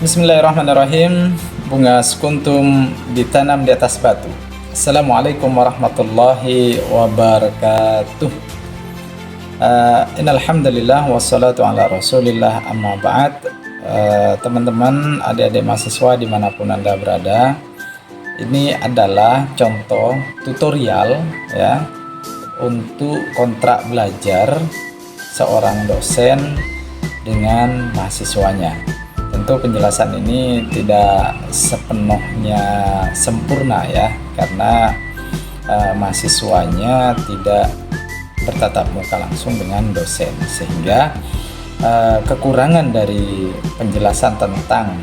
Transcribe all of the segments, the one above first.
Bismillahirrahmanirrahim. Bunga sekuntum ditanam di atas batu. Assalamualaikum warahmatullahi wabarakatuh. Innal hamdalillah wassalatu ala rasulillah amma ba'd. Teman-teman, adik-adik mahasiswa dimanapun Anda berada, ini adalah contoh tutorial ya untuk kontrak belajar seorang dosen dengan mahasiswanya. Tentu penjelasan ini tidak sepenuhnya sempurna ya, karena mahasiswanya tidak bertatap muka langsung dengan dosen, sehingga kekurangan dari penjelasan tentang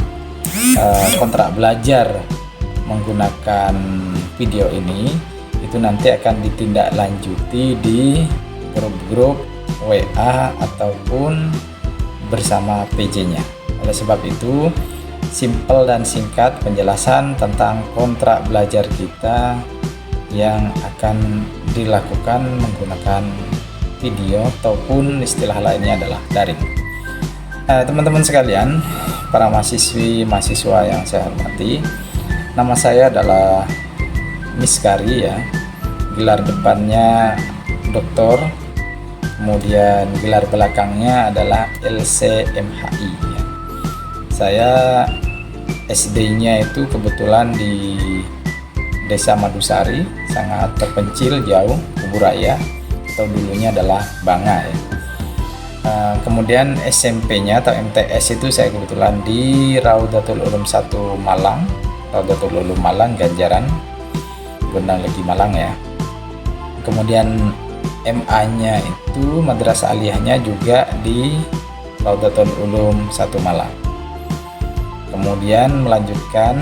kontrak belajar menggunakan video ini itu nanti akan ditindaklanjuti di grup-grup WA ataupun bersama PJ-nya. Oleh sebab itu, simpel dan singkat penjelasan tentang kontrak belajar kita yang akan dilakukan menggunakan video ataupun istilah lainnya adalah daring. Teman-teman sekalian, para mahasiswa yang saya hormati, nama saya adalah Miskari ya. Gelar depannya Doktor, kemudian gelar belakangnya adalah LCMHI ya. Saya SD-nya itu kebetulan di Desa Madusari, sangat terpencil jauh, Kuburaya, atau dulunya adalah Banga ya. Kemudian SMP-nya atau MTS itu saya kebetulan di Raudatul Ulum 1 Malang, Raudatul Ulum Malang, Ganjaran, Gondang Legi Malang ya. Kemudian MA-nya itu madrasah aliyahnya juga di Raudatul Ulum 1 Malang. Kemudian melanjutkan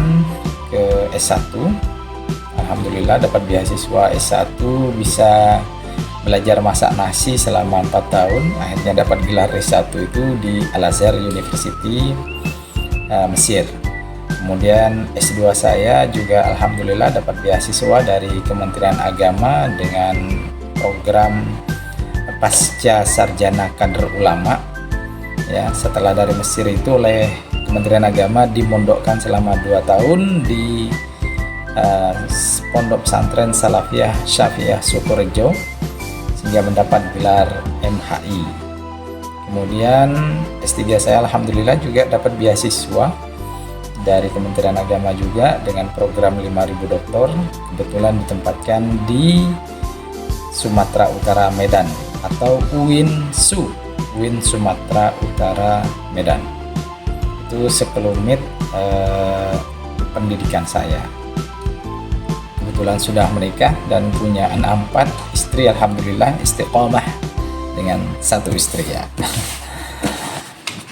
ke S1. Alhamdulillah dapat beasiswa S1, bisa belajar masak nasi selama 4 tahun. Akhirnya dapat gelar S1 itu di Al-Azhar University Mesir. Kemudian S2 saya juga alhamdulillah dapat beasiswa dari Kementerian Agama dengan program pasca sarjana kader ulama ya. Setelah dari Mesir itu oleh Kementerian Agama dimondokkan selama 2 tahun di Pondok Pesantren Salafiyah Syafi'iyah Sukorejo sehingga mendapat gelar MHI. Kemudian S3 saya alhamdulillah juga dapat beasiswa dari Kementerian Agama juga dengan program 5000 doktor, kebetulan ditempatkan di Sumatera Utara Medan atau UIN Sumatera Utara Medan. Itu sekelumit pendidikan saya. Kebetulan sudah menikah dan punya anak 4, istri alhamdulillah istiqomah dengan 1 istri ya.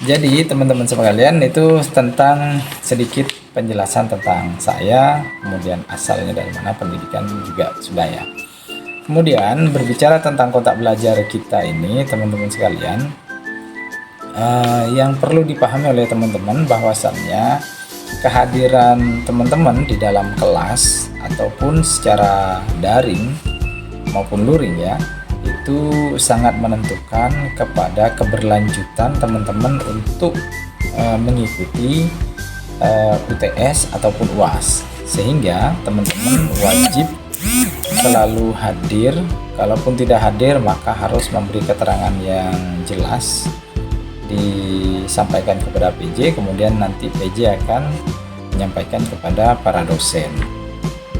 Jadi teman-teman sekalian, itu tentang sedikit penjelasan tentang saya, kemudian asalnya dari mana, pendidikan juga sudah ya. Kemudian berbicara tentang kontrak belajar kita ini, teman-teman sekalian, yang perlu dipahami oleh teman-teman bahwasannya kehadiran teman-teman di dalam kelas ataupun secara daring maupun luring ya, itu sangat menentukan kepada keberlanjutan teman-teman untuk mengikuti UTS ataupun UAS, sehingga teman-teman wajib selalu hadir. Kalaupun tidak hadir, maka harus memberi keterangan yang jelas, disampaikan kepada PJ, kemudian nanti PJ akan menyampaikan kepada para dosen,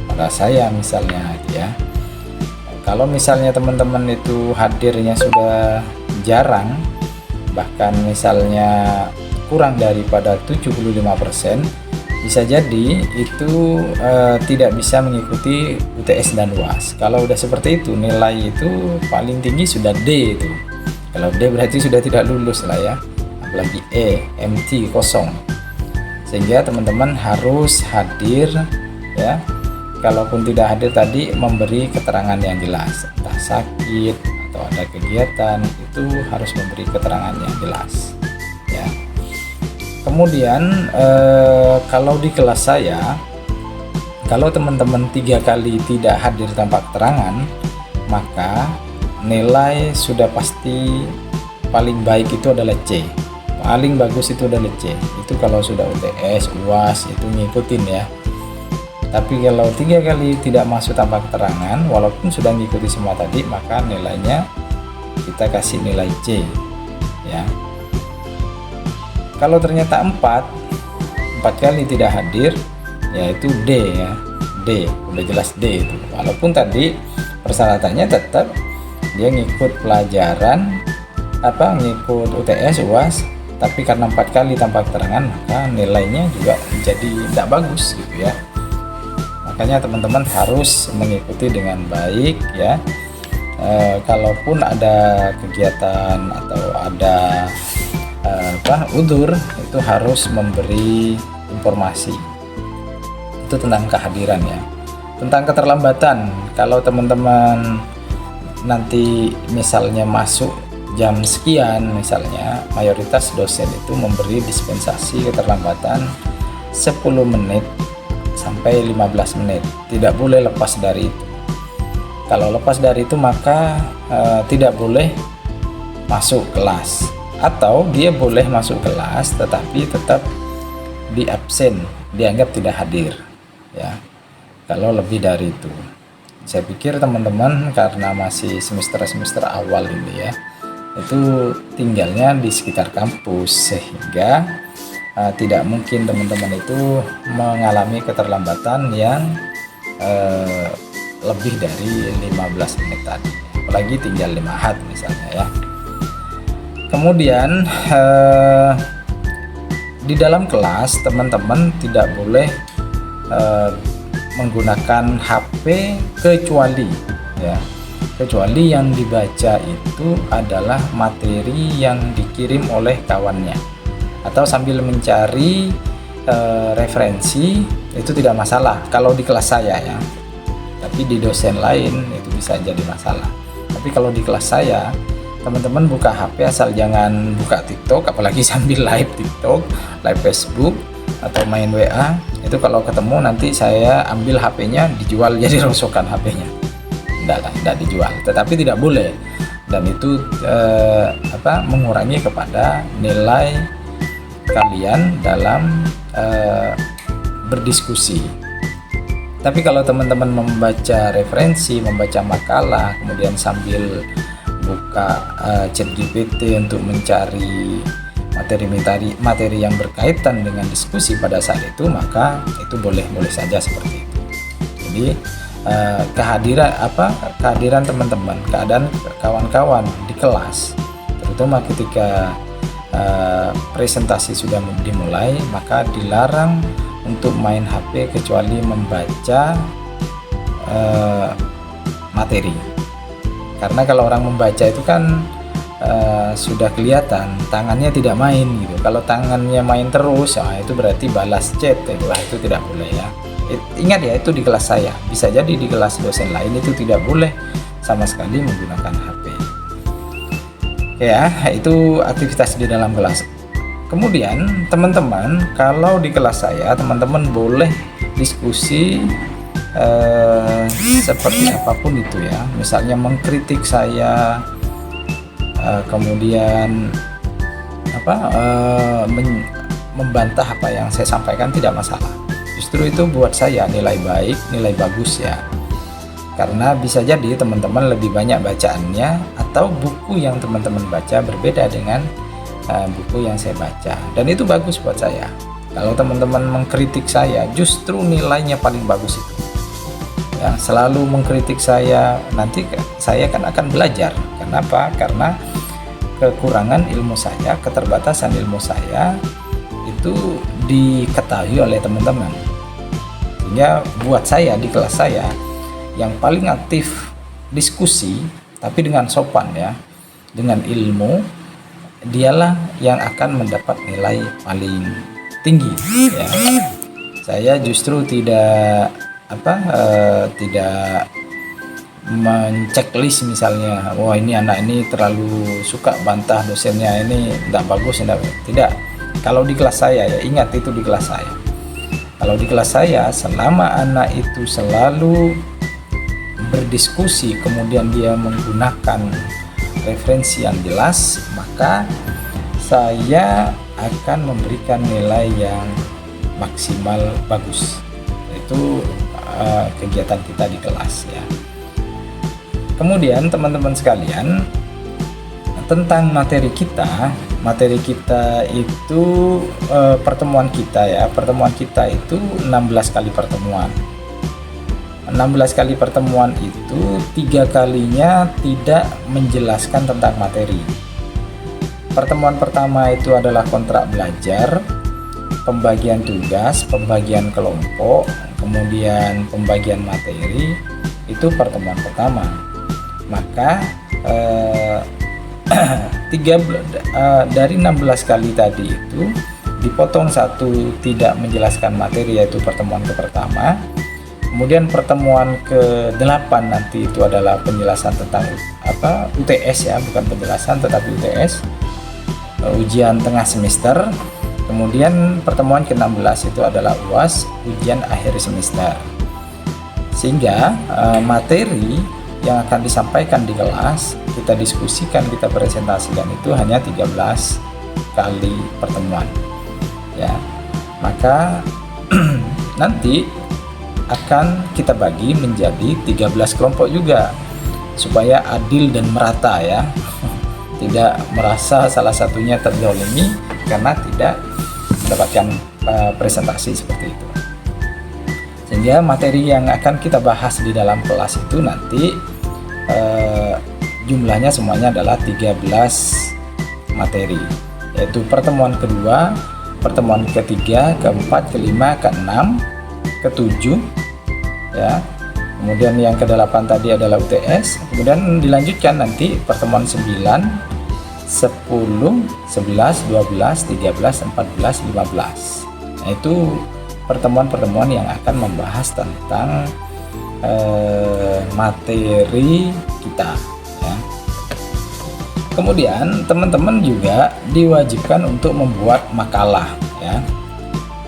pada saya misalnya ya. Kalau misalnya teman-teman itu hadirnya sudah jarang, bahkan misalnya kurang daripada 75%, bisa jadi itu tidak bisa mengikuti UTS dan UAS. Kalau udah seperti itu, nilai itu paling tinggi sudah D itu. Kalau D berarti sudah tidak lulus lah ya, apalagi E, MT kosong. Sehingga teman-teman harus hadir ya. Kalaupun tidak hadir tadi, memberi keterangan yang jelas, entah sakit atau ada kegiatan, itu harus memberi keterangan yang jelas ya. Kemudian kalau di kelas saya, kalau teman-teman 3 kali tidak hadir tanpa keterangan, maka nilai sudah pasti paling baik itu adalah C paling bagus itu adalah C. Itu kalau sudah UTS, UAS itu ngikutin ya. Tapi kalau 3 kali tidak masuk tanpa keterangan, walaupun sudah ngikuti semua tadi, maka nilainya kita kasih nilai C ya. Kalau ternyata 4 kali tidak hadir, yaitu D ya. D, udah jelas D itu. Walaupun tadi persyaratannya tetap dia ngikut pelajaran ngikut UTS, UAS, tapi karena 4 kali tanpa keterangan, maka nilainya juga jadi tidak bagus gitu ya. Makanya teman-teman harus mengikuti dengan baik ya. Kalaupun ada kegiatan atau ada udzur, itu harus memberi informasi. Itu tentang kehadiran ya. Tentang keterlambatan, kalau teman-teman nanti misalnya masuk jam sekian, misalnya mayoritas dosen itu memberi dispensasi keterlambatan 10 menit sampai 15 menit. Tidak boleh lepas dari itu. Kalau lepas dari itu maka tidak boleh masuk kelas, atau dia boleh masuk kelas tetapi tetap di absen, dianggap tidak hadir ya. Kalau lebih dari itu, saya pikir teman-teman karena masih semester awal ini ya, itu tinggalnya di sekitar kampus, sehingga tidak mungkin teman-teman itu mengalami keterlambatan yang lebih dari 15 menit tadi, apalagi tinggal 5 hat misalnya ya. Kemudian di dalam kelas teman-teman tidak boleh menggunakan HP kecuali yang dibaca itu adalah materi yang dikirim oleh kawannya, atau sambil mencari referensi, itu tidak masalah kalau di kelas saya ya. Tapi di dosen lain itu bisa jadi masalah. Tapi kalau di kelas saya, teman-teman buka HP asal jangan buka TikTok, apalagi sambil live TikTok, live Facebook, atau main WA. Itu kalau ketemu nanti saya ambil HP-nya, dijual jadi rosokan HP-nya. Tidak dijual, tetapi tidak boleh. Dan itu mengurangi kepada nilai kalian dalam berdiskusi. Tapi kalau teman-teman membaca referensi, membaca makalah, kemudian sambil buka ChatGPT untuk mencari materi yang berkaitan dengan diskusi pada saat itu, maka itu boleh saja seperti itu. Jadi kehadiran teman-teman, keadaan kawan-kawan di kelas, terutama ketika presentasi sudah dimulai, maka dilarang untuk main HP kecuali membaca materi. Karena kalau orang membaca itu kan sudah kelihatan tangannya tidak main gitu. Kalau tangannya main terus, itu berarti balas chat itu tidak boleh ya. Ingat ya, itu di kelas saya. Bisa jadi di kelas dosen lain itu tidak boleh sama sekali menggunakan HP. Ya, itu aktivitas di dalam kelas. Kemudian teman-teman, kalau di kelas saya teman-teman boleh diskusi seperti apapun itu ya. Misalnya mengkritik saya, kemudian membantah apa yang saya sampaikan, tidak masalah. Justru itu buat saya nilai baik, nilai bagus ya. Karena bisa jadi teman-teman lebih banyak bacaannya, atau buku yang teman-teman baca berbeda dengan buku yang saya baca, dan itu bagus buat saya. Kalau teman-teman mengkritik saya, justru nilainya paling bagus itu ya. Selalu mengkritik saya, nanti saya kan akan belajar. Kenapa? Karena kekurangan ilmu saya, keterbatasan ilmu saya itu diketahui oleh teman-teman. Sehingga buat saya di kelas saya yang paling aktif diskusi, tapi dengan sopan ya, dengan ilmu, dialah yang akan mendapat nilai paling tinggi ya. Saya justru tidak menceklis misalnya, wah ini anak ini terlalu suka bantah dosennya, ini tidak bagus, tidak. Kalau di kelas saya ya, ingat itu di kelas saya. Kalau di kelas saya, selama anak itu selalu berdiskusi, kemudian dia menggunakan referensi yang jelas, maka saya akan memberikan nilai yang maksimal bagus. Itu kegiatan kita di kelas ya. Kemudian teman-teman sekalian, tentang materi kita itu pertemuan kita itu 16 kali pertemuan. 16 kali pertemuan itu 3 kalinya tidak menjelaskan tentang materi. Pertemuan pertama itu adalah kontrak belajar, pembagian tugas, pembagian kelompok, kemudian pembagian materi. Itu pertemuan pertama. Maka dari 16 kali tadi itu dipotong satu tidak menjelaskan materi, yaitu pertemuan pertama. Kemudian pertemuan ke-8 nanti itu adalah penjelasan tentang UTS ya, bukan penjelasan tetapi UTS, ujian tengah semester. Kemudian pertemuan ke-16 itu adalah UAS, ujian akhir semester. Sehingga materi yang akan disampaikan di kelas, kita diskusikan, kita presentasikan itu hanya 13 kali pertemuan ya. Maka nanti akan kita bagi menjadi 13 kelompok juga supaya adil dan merata ya. Tidak merasa salah satunya terzalimi karena tidak mendapatkan presentasi seperti itu. Sehingga materi yang akan kita bahas di dalam kelas itu nanti jumlahnya semuanya adalah 13 materi, yaitu pertemuan kedua, pertemuan ketiga, keempat, kelima, keenam, ketujuh ya. Kemudian yang ke-8 tadi adalah UTS. Kemudian dilanjutkan nanti pertemuan 9, 10, 11, 12, 13, 14, 15. Nah, itu pertemuan-pertemuan yang akan membahas tentang materi kita ya. Kemudian teman-teman juga diwajibkan untuk membuat makalah ya.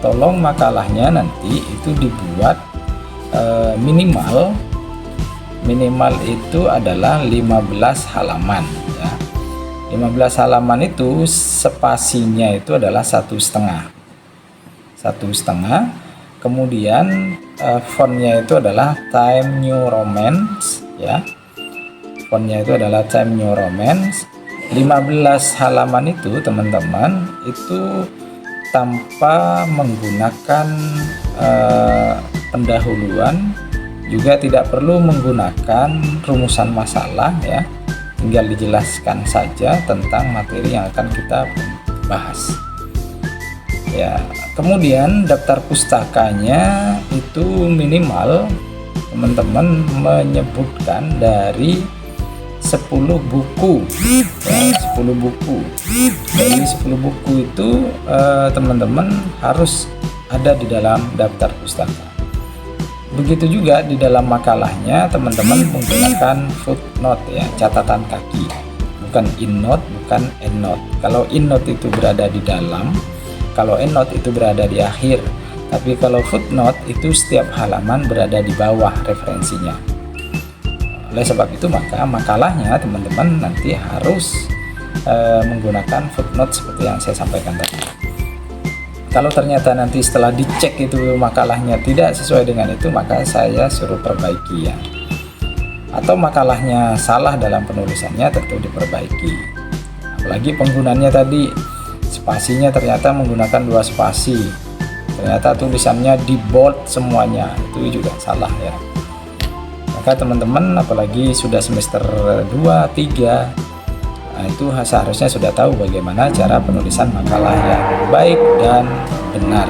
Tolong makalahnya nanti itu dibuat minimal itu adalah 15 halaman ya. 15 halaman itu spasinya itu adalah 1,5. Kemudian fontnya itu adalah Times New Roman ya. Fontnya itu adalah Times New Roman. 15 halaman itu teman-teman itu tanpa menggunakan pendahuluan, juga tidak perlu menggunakan rumusan masalah ya. Tinggal dijelaskan saja tentang materi yang akan kita bahas ya. Kemudian daftar pustakanya itu minimal teman-teman menyebutkan dari 10 buku ya, 10 buku. Dari 10 buku itu teman-teman harus ada di dalam daftar pustaka. Begitu juga di dalam makalahnya teman-teman menggunakan footnote ya, catatan kaki, bukan innote, bukan endnote. Kalau innote itu berada di dalam, kalau endnote itu berada di akhir, tapi kalau footnote itu setiap halaman berada di bawah referensinya. Oleh sebab itu maka makalahnya teman-teman nanti harus menggunakan footnote seperti yang saya sampaikan tadi. Kalau ternyata nanti setelah dicek itu makalahnya tidak sesuai dengan itu, maka saya suruh perbaiki ya. Atau makalahnya salah dalam penulisannya, tentu diperbaiki. Apalagi penggunaannya tadi, spasinya ternyata menggunakan 2 spasi, ternyata tulisannya di bold semuanya, itu juga salah ya. Maka teman-teman apalagi sudah semester 2, 3, nah itu seharusnya sudah tahu bagaimana cara penulisan makalah yang baik dan benar.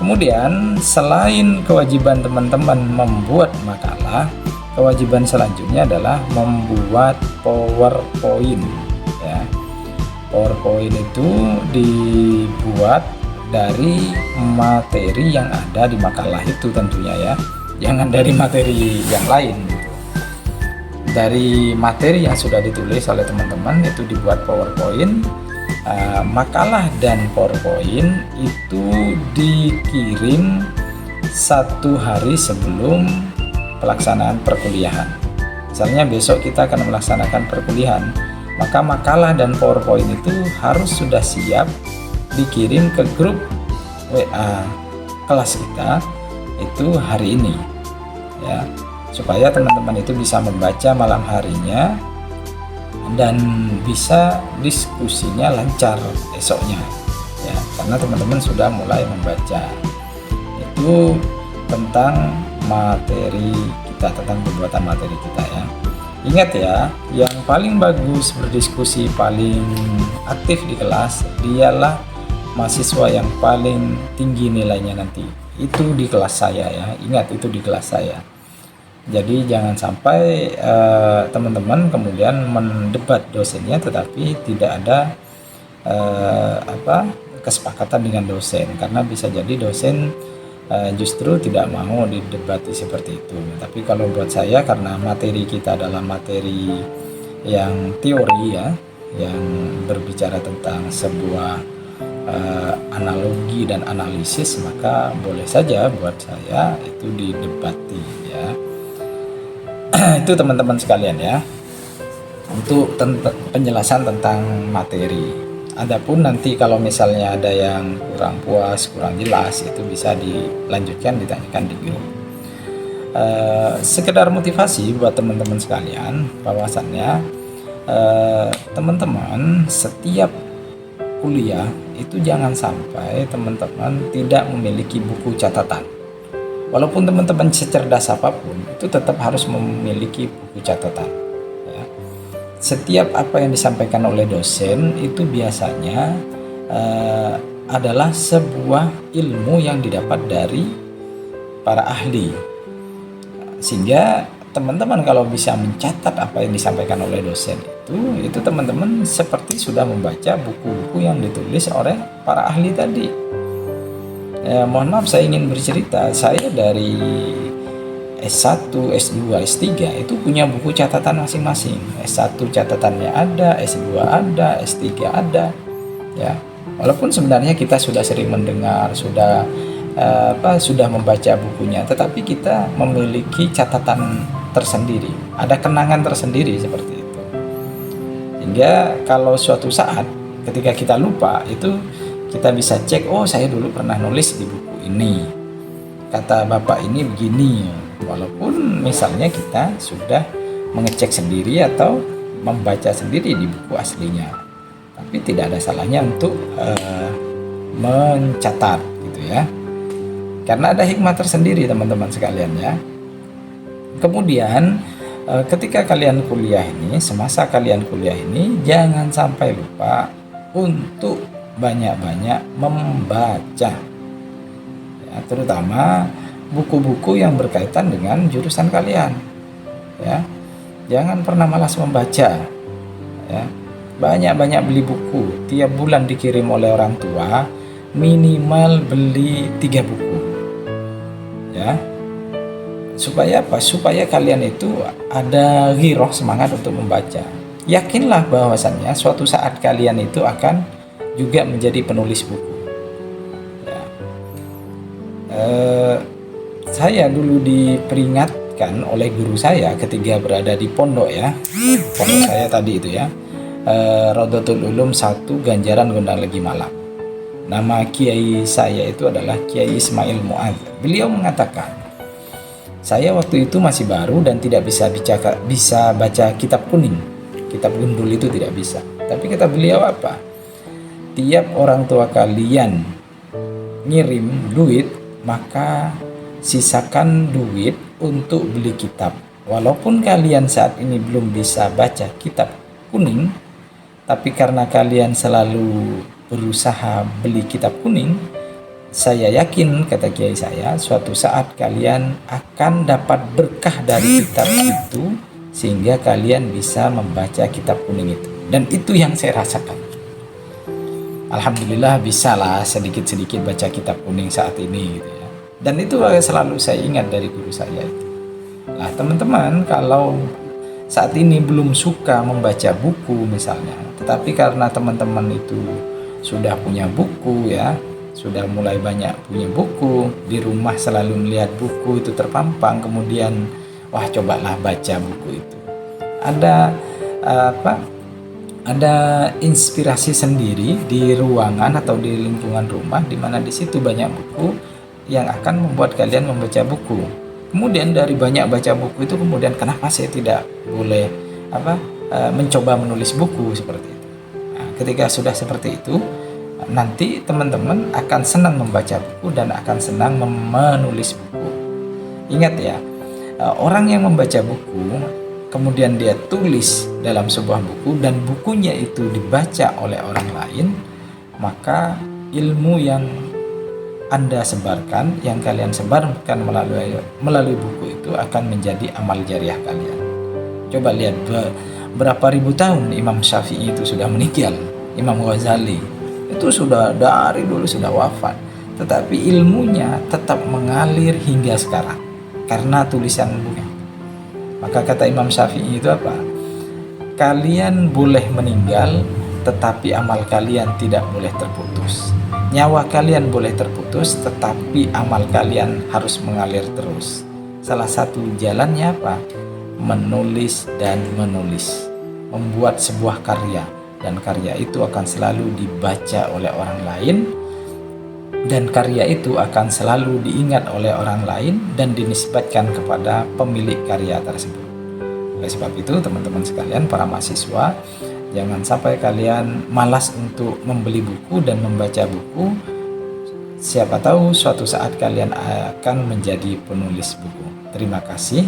Kemudian selain kewajiban teman-teman membuat makalah, kewajiban selanjutnya adalah membuat PowerPoint ya. PowerPoint itu dibuat dari materi yang ada di makalah itu tentunya ya, jangan dari materi yang lain. Dari materi yang sudah ditulis oleh teman-teman itu dibuat PowerPoint. Makalah dan PowerPoint itu dikirim 1 hari sebelum pelaksanaan perkuliahan. Misalnya besok kita akan melaksanakan perkuliahan, maka makalah dan PowerPoint itu harus sudah siap dikirim ke grup WA kelas kita itu hari ini ya, supaya teman-teman itu bisa membaca malam harinya dan bisa diskusinya lancar esoknya ya, karena teman-teman sudah mulai membaca itu tentang materi kita, tentang pembuatan materi kita ya. Ingat ya, yang paling bagus berdiskusi, paling aktif di kelas, dialah mahasiswa yang paling tinggi nilainya nanti. Itu di kelas saya ya, ingat itu di kelas saya. Jadi jangan sampai teman-teman kemudian mendebat dosennya tetapi tidak ada kesepakatan dengan dosen, karena bisa jadi dosen justru tidak mau didebati seperti itu. Tapi kalau buat saya, karena materi kita adalah materi yang teori ya, yang berbicara tentang sebuah analogi dan analisis, maka boleh saja buat saya itu didebati ya. Itu teman-teman sekalian ya, untuk penjelasan tentang materi. Adapun nanti kalau misalnya ada yang kurang puas, kurang jelas, itu bisa dilanjutkan, ditanyakan di grup. Sekedar motivasi buat teman-teman sekalian, bahwasannya teman-teman setiap kuliah itu jangan sampai teman-teman tidak memiliki buku catatan. Walaupun teman-teman secerdas apapun, itu tetap harus memiliki buku catatan. Setiap apa yang disampaikan oleh dosen itu biasanya adalah sebuah ilmu yang didapat dari para ahli, sehingga teman-teman kalau bisa mencatat apa yang disampaikan oleh dosen itu teman-teman seperti sudah membaca buku-buku yang ditulis oleh para ahli tadi. Mohon maaf, saya ingin bercerita, saya dari S1, S2, S3 itu punya buku catatan masing-masing. S1 catatannya ada, S2 ada, S3 ada. Ya, walaupun sebenarnya kita sudah sering mendengar, sudah membaca bukunya, tetapi kita memiliki catatan tersendiri, ada kenangan tersendiri seperti itu. Sehingga kalau suatu saat ketika kita lupa, itu kita bisa cek, oh saya dulu pernah nulis di buku ini, kata bapak ini begini. Walaupun misalnya kita sudah mengecek sendiri atau membaca sendiri di buku aslinya, tapi tidak ada salahnya untuk mencatat gitu ya, karena ada hikmah tersendiri teman-teman sekalian ya. Kemudian ketika kalian kuliah ini, semasa kalian kuliah ini, jangan sampai lupa untuk banyak-banyak membaca ya, terutama buku-buku yang berkaitan dengan jurusan kalian ya. Jangan pernah malas membaca ya. Banyak-banyak beli buku, tiap bulan dikirim oleh orang tua minimal beli 3 buku ya. Supaya apa? Supaya kalian itu ada ghiroh, semangat untuk membaca. Yakinlah bahwasannya suatu saat kalian itu akan juga menjadi penulis buku ya. Saya dulu diperingatkan oleh guru saya ketika berada di pondok ya, pondok saya tadi itu ya, Rodotul Ulum 1 Ganjaran Gondang Legi Malang. Nama kiai saya itu adalah Kiai Ismail Mu'adz. Beliau mengatakan, saya waktu itu masih baru dan tidak bisa baca kitab kuning, kitab gundul itu tidak bisa. Tapi kata beliau apa? Tiap orang tua kalian ngirim duit, maka sisakan duit untuk beli kitab. Walaupun kalian saat ini belum bisa baca kitab kuning, tapi karena kalian selalu berusaha beli kitab kuning, saya yakin, kata kiai saya, suatu saat kalian akan dapat berkah dari kitab itu, sehingga kalian bisa membaca kitab kuning itu. Dan itu yang saya rasakan. Alhamdulillah bisalah sedikit-sedikit baca kitab kuning saat ini gitu ya. Dan itu selalu saya ingat dari guru saya itu. Nah teman-teman, kalau saat ini belum suka membaca buku misalnya, tetapi karena teman-teman itu sudah punya buku ya, sudah mulai banyak punya buku, di rumah selalu melihat buku itu terpampang, kemudian wah cobalah baca buku itu. Ada ada inspirasi sendiri di ruangan atau di lingkungan rumah, di mana di situ banyak buku yang akan membuat kalian membaca buku. Kemudian dari banyak baca buku itu, kemudian kenapa saya tidak boleh mencoba menulis buku seperti itu. Nah, ketika sudah seperti itu, nanti teman-teman akan senang membaca buku dan akan senang menulis buku. Ingat ya, orang yang membaca buku kemudian dia tulis dalam sebuah buku dan bukunya itu dibaca oleh orang lain, maka ilmu yang Anda sebarkan, yang kalian sebarkan melalui buku itu akan menjadi amal jariah kalian. Coba lihat berapa ribu tahun Imam Syafi'i itu sudah meninggal, Imam Ghazali itu sudah dari dulu sudah wafat, tetapi ilmunya tetap mengalir hingga sekarang karena tulisan buku. Maka kata Imam Syafi'i itu apa? Kalian boleh meninggal, tetapi amal kalian tidak boleh terputus. Nyawa kalian boleh terputus, tetapi amal kalian harus mengalir terus. Salah satu jalannya apa? Menulis dan menulis. Membuat sebuah karya, dan karya itu akan selalu dibaca oleh orang lain, dan karya itu akan selalu diingat oleh orang lain dan dinisbatkan kepada pemilik karya tersebut. Oleh sebab itu, teman-teman sekalian, para mahasiswa, jangan sampai kalian malas untuk membeli buku dan membaca buku. Siapa tahu suatu saat kalian akan menjadi penulis buku. Terima kasih.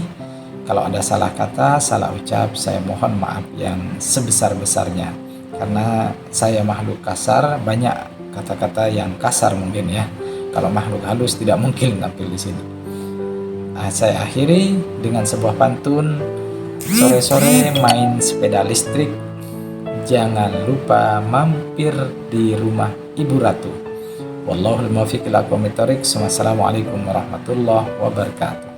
Kalau ada salah kata, salah ucap, saya mohon maaf yang sebesar-besarnya. Karena saya makhluk kasar, banyak kata-kata yang kasar mungkin ya. Kalau makhluk halus tidak mungkin tampil di sini. Saya akhiri dengan sebuah pantun. Sore-sore main sepeda listrik, jangan lupa mampir di rumah Ibu Ratu. Wallahul muwaffiq ila aqwamit thoriq. Wassalamualaikum warahmatullahi wabarakatuh.